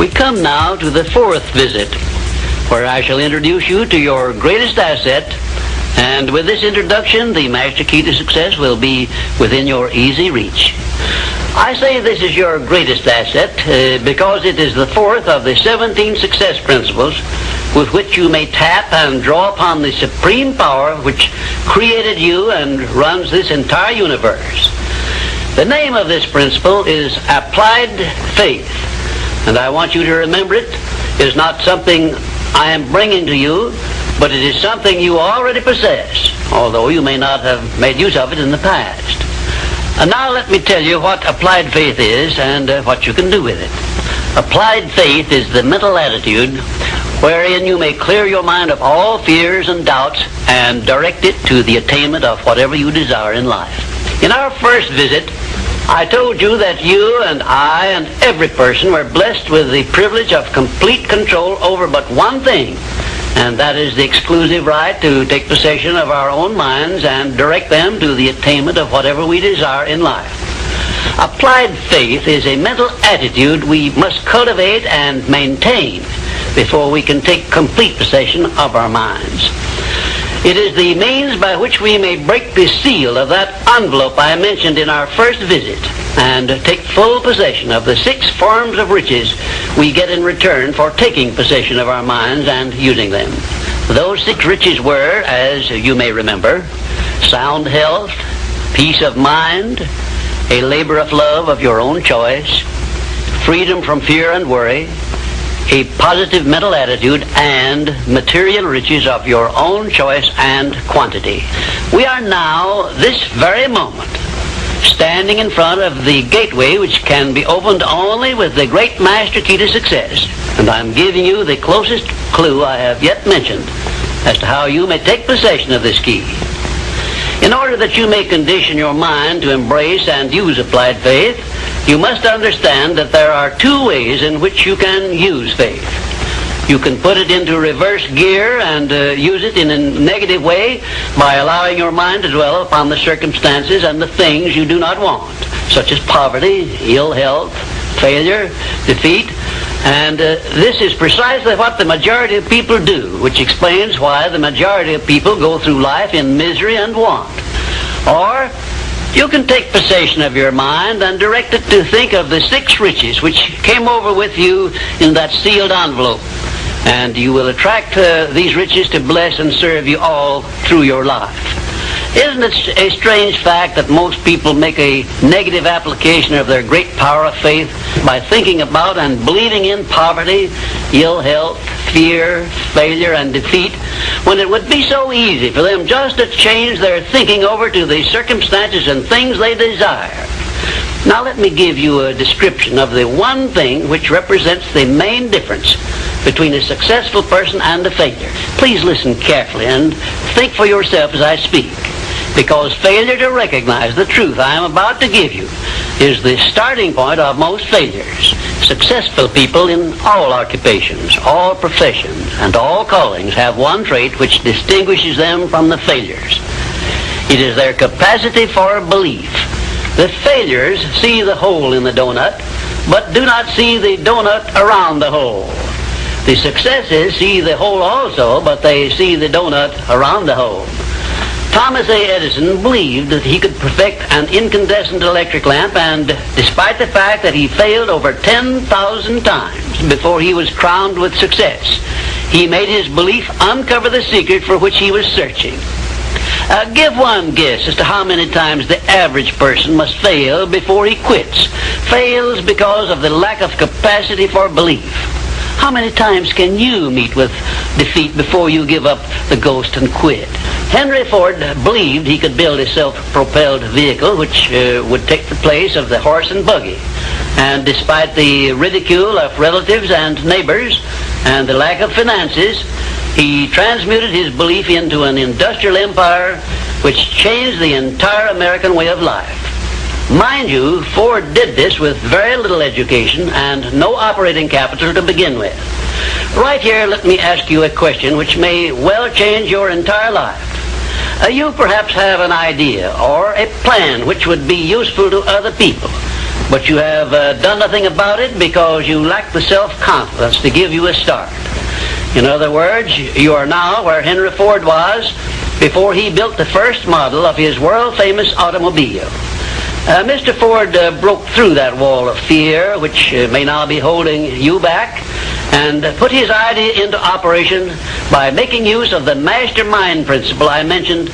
We come now to the fourth visit, where I shall introduce you to your greatest asset, and with this introduction, the master key to success will be within your easy reach. I say this is your greatest asset because it is the fourth of the 17 success principles with which you may tap and draw upon the supreme power which created you and runs this entire universe. The name of this principle is applied faith, and I want you to remember it is not something I am bringing to you, but it is something you already possess, although you may not have made use of it in the past. And now let me tell you what applied faith is and what you can do with it. Applied faith is the mental attitude wherein you may clear your mind of all fears and doubts and direct it to the attainment of whatever you desire in life. In our first visit, I told you that you and I and every person were blessed with the privilege of complete control over but one thing, and that is the exclusive right to take possession of our own minds and direct them to the attainment of whatever we desire in life. Applied faith is a mental attitude we must cultivate and maintain before we can take complete possession of our minds. It is the means by which we may break the seal of that envelope I mentioned in our first visit and take full possession of the 6 forms of riches we get in return for taking possession of our minds and using them. Those 6 riches were, as you may remember, sound health, peace of mind, a labor of love of your own choice, freedom from fear and worry, a positive mental attitude, and material riches of your own choice and quantity. We are now, this very moment, standing in front of the gateway which can be opened only with the great master key to success. And I'm giving you the closest clue I have yet mentioned as to how you may take possession of this key. In order that you may condition your mind to embrace and use applied faith, you must understand that there are 2 ways in which you can use faith. You can put it into reverse gear and use it in a negative way by allowing your mind to dwell upon the circumstances and the things you do not want, such as poverty, ill health, failure, defeat. And this is precisely what the majority of people do, which explains why the majority of people go through life in misery and want. Or you can take possession of your mind and direct it to think of the 6 riches which came over with you in that sealed envelope. And you will attract these riches to bless and serve you all through your life. Isn't it a strange fact that most people make a negative application of their great power of faith by thinking about and believing in poverty, ill health, fear, failure, and defeat, when it would be so easy for them just to change their thinking over to the circumstances and things they desire? Now let me give you a description of the one thing which represents the main difference between a successful person and a failure. Please listen carefully and think for yourself as I speak, because failure to recognize the truth I am about to give you is the starting point of most failures. Successful people in all occupations, all professions, and all callings have one trait which distinguishes them from the failures. It is their capacity for belief. The failures see the hole in the donut, but do not see the donut around the hole. The successes see the hole also, but they see the donut around the hole. Thomas A. Edison believed that he could perfect an incandescent electric lamp, and despite the fact that he failed over 10,000 times before he was crowned with success, he made his belief uncover the secret for which he was searching. Give one guess as to how many times the average person must fail before he quits. Fails because of the lack of capacity for belief. How many times can you meet with defeat before you give up the ghost and quit? Henry Ford believed he could build a self-propelled vehicle which would take the place of the horse and buggy. And despite the ridicule of relatives and neighbors and the lack of finances, he transmuted his belief into an industrial empire which changed the entire American way of life. Mind you, Ford did this with very little education and no operating capital to begin with. Right here, let me ask you a question which may well change your entire life. You perhaps have an idea or a plan which would be useful to other people, but you have done nothing about it because you lack the self-confidence to give you a start. In other words, you are now where Henry Ford was before he built the first model of his world-famous automobile. Mr. Ford broke through that wall of fear, which may now be holding you back, and put his idea into operation by making use of the mastermind principle I mentioned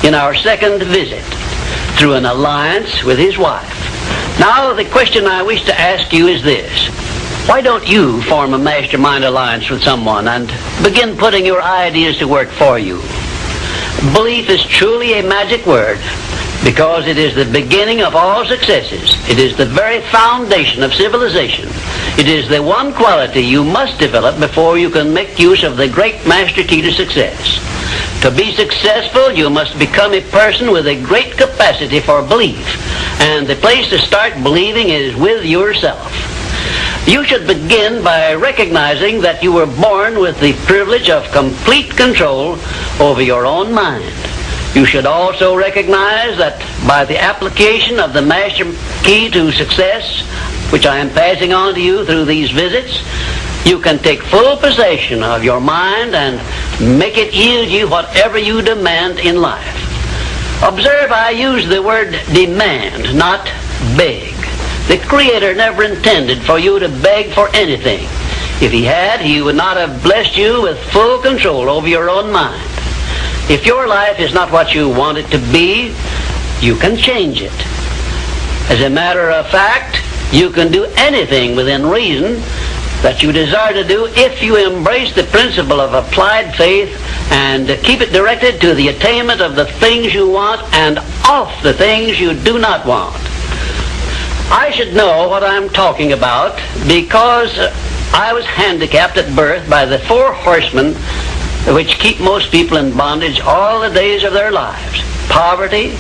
in our second visit, through an alliance with his wife. Now, the question I wish to ask you is this. Why don't you form a mastermind alliance with someone and begin putting your ideas to work for you? Belief is truly a magic word because it is the beginning of all successes. It is the very foundation of civilization. It is the one quality you must develop before you can make use of the great master key to success. To be successful, you must become a person with a great capacity for belief, and the place to start believing is with yourself. You should begin by recognizing that you were born with the privilege of complete control over your own mind. You should also recognize that by the application of the master key to success, which I am passing on to you through these visits, you can take full possession of your mind and make it yield you whatever you demand in life. Observe, I use the word demand, not beg. The Creator never intended for you to beg for anything. If He had, He would not have blessed you with full control over your own mind. If your life is not what you want it to be, you can change it. As a matter of fact, you can do anything within reason that you desire to do if you embrace the principle of applied faith and keep it directed to the attainment of the things you want and off the things you do not want. I should know what I'm talking about because I was handicapped at birth by the four horsemen which keep most people in bondage all the days of their lives: poverty,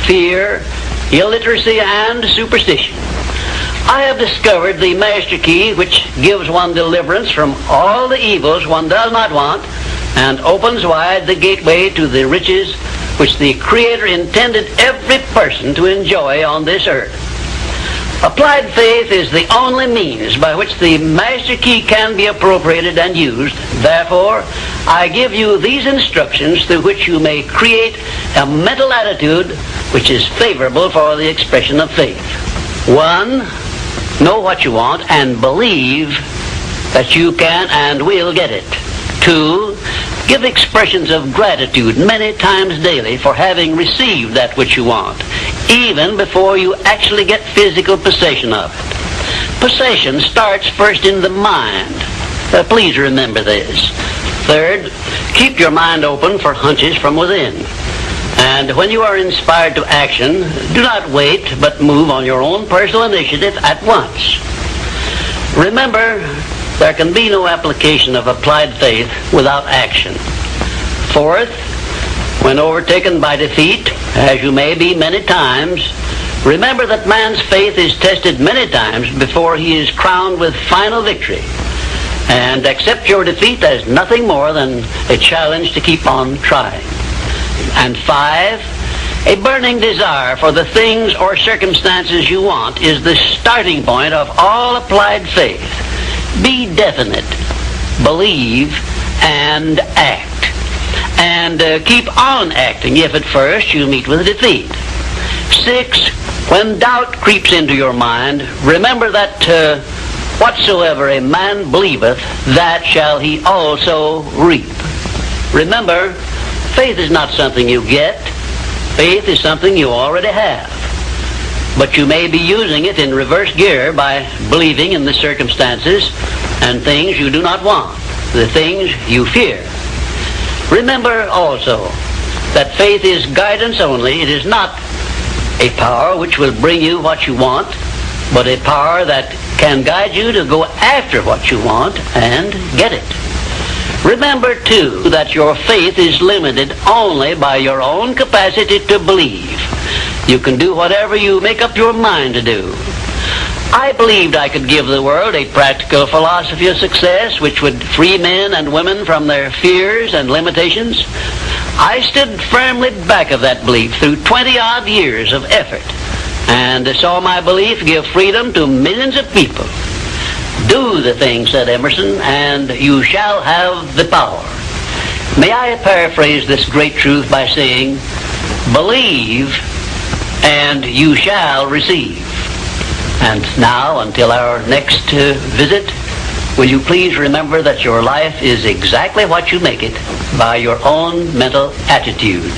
fear, illiteracy, and superstition. I have discovered the master key which gives one deliverance from all the evils one does not want and opens wide the gateway to the riches which the Creator intended every person to enjoy on this earth. Applied faith is the only means by which the master key can be appropriated and used. Therefore, I give you these instructions through which you may create a mental attitude which is favorable for the expression of faith. 1. Know what you want and believe that you can and will get it. 2. Give expressions of gratitude many times daily for having received that which you want, even before you actually get physical possession of it. Possession starts first in the mind. Please remember this. 3rd, keep your mind open for hunches from within. And when you are inspired to action, do not wait, but move on your own personal initiative at once. Remember, there can be no application of applied faith without action. 4th, when overtaken by defeat, as you may be many times, remember that man's faith is tested many times before he is crowned with final victory. And accept your defeat as nothing more than a challenge to keep on trying. And 5, a burning desire for the things or circumstances you want is the starting point of all applied faith. Be definite, believe, and act. And keep on acting if at first you meet with defeat. 6, when doubt creeps into your mind, remember that whatsoever a man believeth, that shall he also reap. Remember, faith is not something you get. Faith is something you already have. But you may be using it in reverse gear by believing in the circumstances and things you do not want, the things you fear. Remember also that faith is guidance only. It is not a power which will bring you what you want, but a power that can guide you to go after what you want and get it. Remember, too, that your faith is limited only by your own capacity to believe. You can do whatever you make up your mind to do. I believed I could give the world a practical philosophy of success which would free men and women from their fears and limitations. I stood firmly back of that belief through 20-odd years of effort. And so my belief give freedom to millions of people. Do the thing, said Emerson, and you shall have the power. May I paraphrase this great truth by saying, believe and you shall receive. And now, until our next visit, will you please remember that your life is exactly what you make it by your own mental attitude.